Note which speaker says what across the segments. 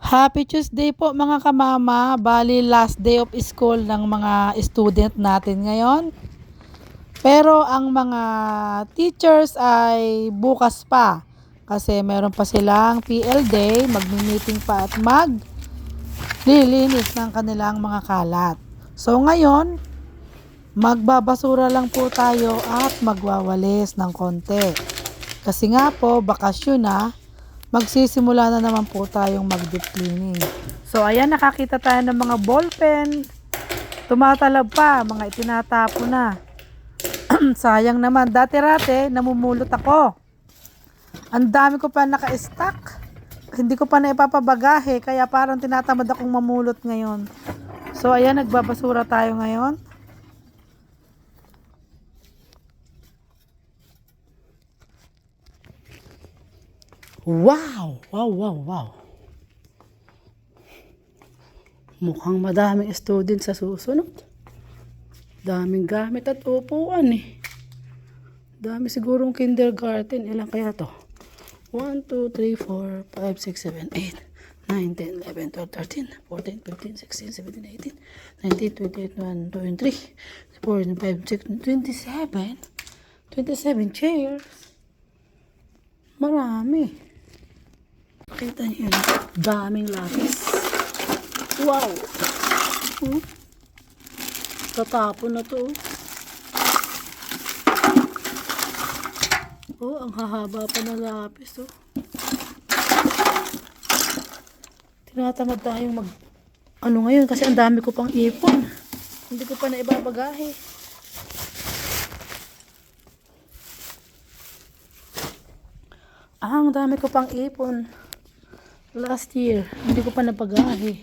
Speaker 1: Happy Tuesday po mga kamama. Bali last day of school ng mga student natin ngayon. Pero ang mga teachers ay bukas pa. Kasi meron pa silang PL Day, magmi-meeting pa at maglilinis ng kanilang mga kalat. So ngayon, magbabasura lang po tayo at magwawalis ng konti. Kasi nga po, bakasyon na. Magsisimula na naman po tayong mag-deep cleaning. So ayan, nakakita tayo ng mga ballpen. Tumatalab pa, mga itinatapo na. Sayang naman, dati-rate namumulot ako. Ang dami ko pa naka-stack. Hindi ko pa na ipapabagahe, kaya parang tinatamad akong mamulot ngayon. So ayan, nagbabasura tayo ngayon. Wow! Wow, wow, wow. Mukhang madaming student sa susunod. Daming gamit at upuan eh. Dami sigurong kindergarten. Ilan kaya to? 1, 2, 3, 4, 5, 6, 7, 8, 9, 10, 11, 12, 13, 14, 15, 16, 17, 18, 19, 20, 21, 23, 24, 25, 26, 27. 27 chairs. Marami. Pakita niyo yun. Daming lapis. Wow! Tatapon na to. Oh, ang hahaba pa ng lapis. Oh. Tinatamad tayong ngayon kasi ang dami ko pang ipon. Hindi ko pa na ibabagahe. Ang dami ko pang ipon. Last year, hindi ko pa napagahe.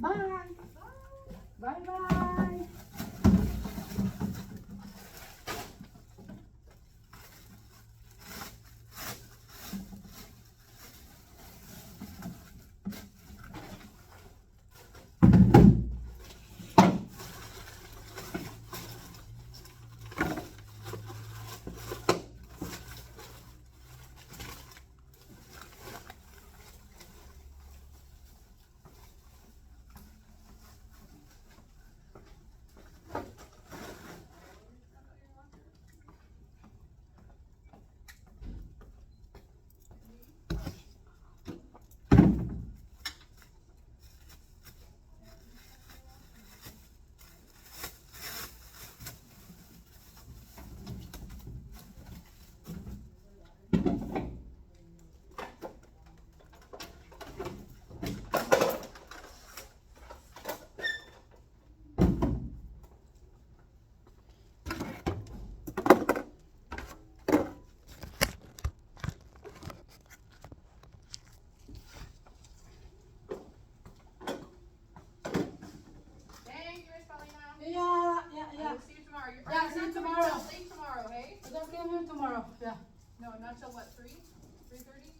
Speaker 1: Bye! Bye-bye!
Speaker 2: Yeah. See you tomorrow.
Speaker 1: Yeah, see you tomorrow.
Speaker 2: Late tomorrow, hey?
Speaker 1: I'm gonna come here tomorrow. Yeah.
Speaker 2: No, not till what, 3? 3:30?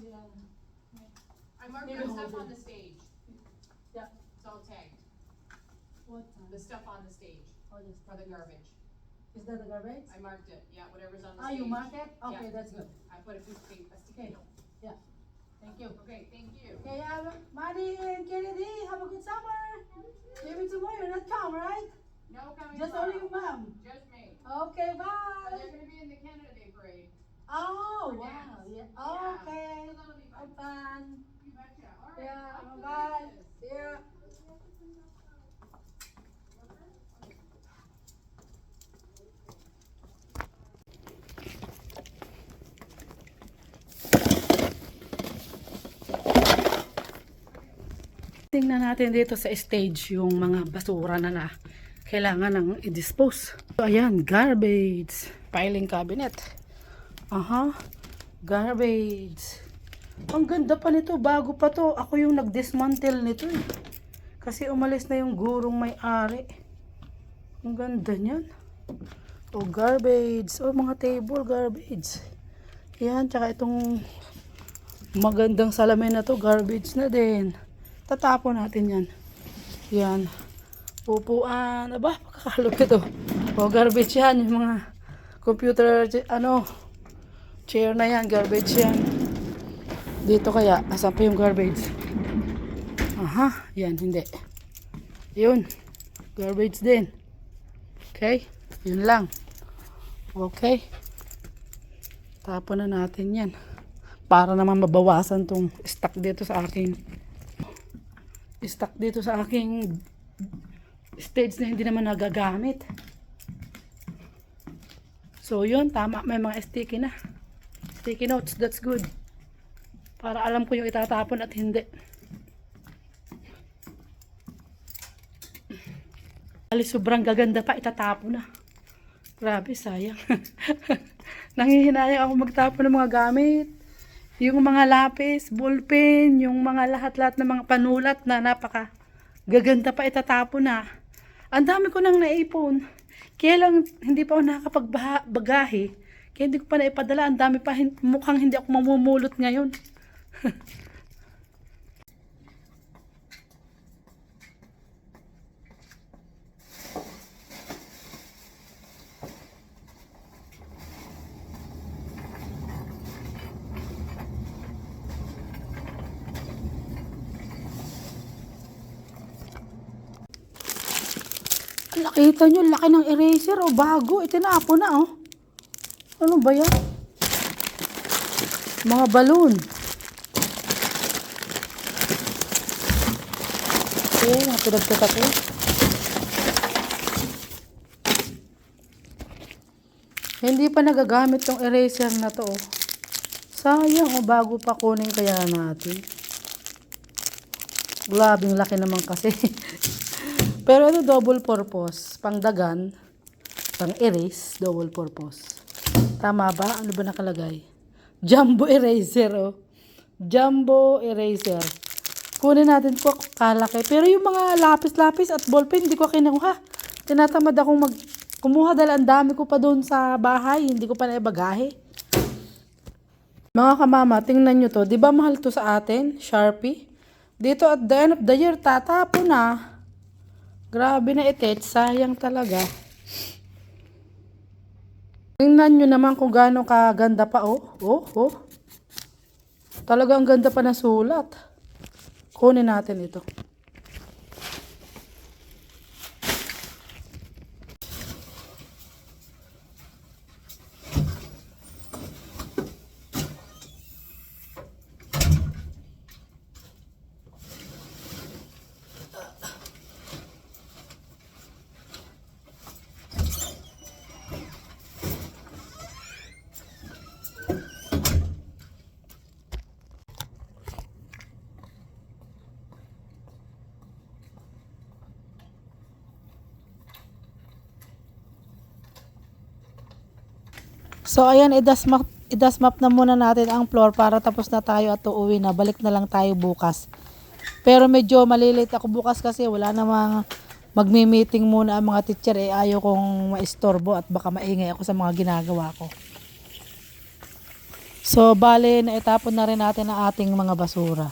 Speaker 1: Yeah.
Speaker 2: I marked
Speaker 1: Maybe
Speaker 2: the
Speaker 1: the
Speaker 2: stuff
Speaker 1: whole
Speaker 2: on
Speaker 1: day.
Speaker 2: the stage.
Speaker 1: Yeah.
Speaker 2: It's all tagged.
Speaker 1: What time?
Speaker 2: The stuff on the stage
Speaker 1: Oh, this
Speaker 2: for the garbage.
Speaker 1: Is that the garbage?
Speaker 2: I marked it. Yeah, whatever's on the
Speaker 1: Ah,
Speaker 2: stage.
Speaker 1: you mark it? Okay,
Speaker 2: Yeah.
Speaker 1: that's good.
Speaker 2: I put a piece of paper, a sticky
Speaker 1: Okay.
Speaker 2: note.
Speaker 1: Yeah. Thank you.
Speaker 2: Okay, thank you.
Speaker 1: Okay, Maddie and Kennedy, have a good summer. Maybe tomorrow you're not come, right?
Speaker 2: No coming
Speaker 1: Just
Speaker 2: tomorrow.
Speaker 1: only your mom.
Speaker 2: Just me.
Speaker 1: Okay,
Speaker 2: But
Speaker 1: bye.
Speaker 2: they're gonna be in the Canada Day parade.
Speaker 1: Oh,
Speaker 2: For
Speaker 1: wow.
Speaker 2: dance.
Speaker 1: Yeah.
Speaker 2: Yeah.
Speaker 1: Okay.
Speaker 2: So that'll be
Speaker 1: Have
Speaker 2: fun.
Speaker 1: fun.
Speaker 2: You betcha. All right.
Speaker 1: Yeah,
Speaker 2: off to the
Speaker 1: bye.
Speaker 2: races.
Speaker 1: See ya. Tingnan natin dito sa stage yung mga basura na kailangan ng i-dispose. So, ayan, garbage. Filing cabinet. Aha. Garbage. Ang ganda pa nito. Bago pa to. Ako yung nag-dismantle nito eh. Kasi umalis na yung gurong may-ari. Ang ganda niyan. O, garbage. O, mga table garbage. Yan, tsaka itong magandang salamin na to, garbage na din. Tatapon natin yan. Yan. Upuan. Aba, pagkakalupit ito. O, garbage yan. Yung mga computer, chair na yan. Garbage yan. Dito kaya, asan pa yung garbage? Aha, yan, hindi. Yun. Garbage din. Okay? Yun lang. Okay. Tapon na natin yan. Para naman mabawasan tong stock dito sa aking stage na hindi naman nagagamit. So yun, tama, may mga sticky na. Sticky notes, that's good. Para alam ko yung itatapon at hindi. Alis, sobrang gaganda pa, itatapon na. Grabe, sayang. Nanghihinayang ako magtapon ng mga gamit. Yung mga lapis, ballpen, yung mga lahat-lahat ng mga panulat na napaka gaganda pa itatapon na. Ang dami ko nang naipon. Kaya lang hindi pa ako nakakapagbagahe. Kaya hindi ko pa naipadala. Ang dami pa, mukhang hindi ako mamumulot ngayon. Nakita nyo, laki ng eraser o bago. Itinapon na oh. Ano ba yan? Mga balloon. Okay, mga pinagtatak eh. Hindi pa nagagamit tong eraser na to oh. Sayang o bago pa kunin kaya natin. Grabing laki naman kasi. Pero ito double purpose. Pangdagan, pang erase, double purpose. Tama ba? Ano ba nakalagay? Jumbo eraser oh. Jumbo eraser. Kunin natin po kalaki. Pero yung mga lapis-lapis at ballpen, hindi ko kinuha. Tinatamad akong kumuha dahil ang dami ko pa doon sa bahay. Hindi ko pa naibagahe. Mga kamama, tingnan nyo to. Di ba mahal to sa atin? Sharpie. Dito at the end of the year, tatapo na. Grabe na itet. Sayang talaga. Tingnan nyo naman kung gaano kaganda pa. Oh, oh, oh. Talagang ganda pa na sulat. Kunin natin ito. So ayan, i-dust map na muna natin ang floor para tapos na tayo at uuwi na. Balik na lang tayo bukas. Pero medyo malilate ako bukas kasi wala namang magmi-meeting muna ang mga teacher. Ayaw kong maistorbo at baka maingay ako sa mga ginagawa ko. So bale, naitapon na rin natin ang ating mga basura.